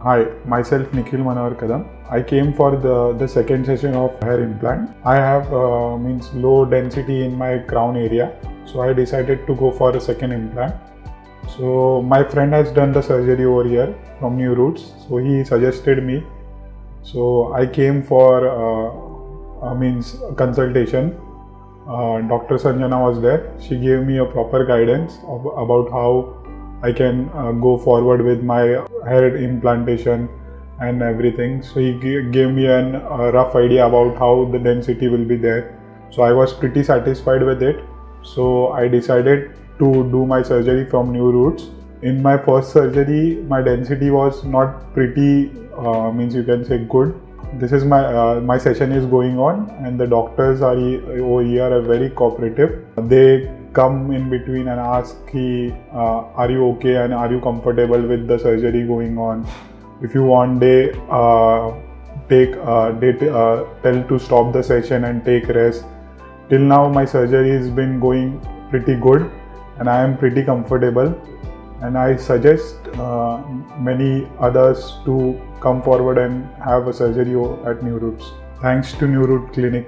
Hi, myself Nikhil Manohar Kadam. I came for the second session of hair implant. I have low density in my crown area, so I decided to go for a second implant. So my friend has done the surgery over here from New Roots, so he suggested me. So I came for consultation. Dr. Sanjana was there. She gave me a proper guidance about how I can go forward with my hair implantation and everything. So he gave me a rough idea about how the density will be there. So I was pretty satisfied with it. So I decided to do my surgery from New Roots. In my first surgery, my density was not pretty, you can say good. This is my session is going on, and the doctors over here are very cooperative. They come in between and ask, are you okay and are you comfortable with the surgery going on? If you want, they tell to stop the session and take rest. Till now, my surgery has been going pretty good, and I am pretty comfortable. And I suggest many others to come forward and have a surgery at New Roots. Thanks to New Root Clinic.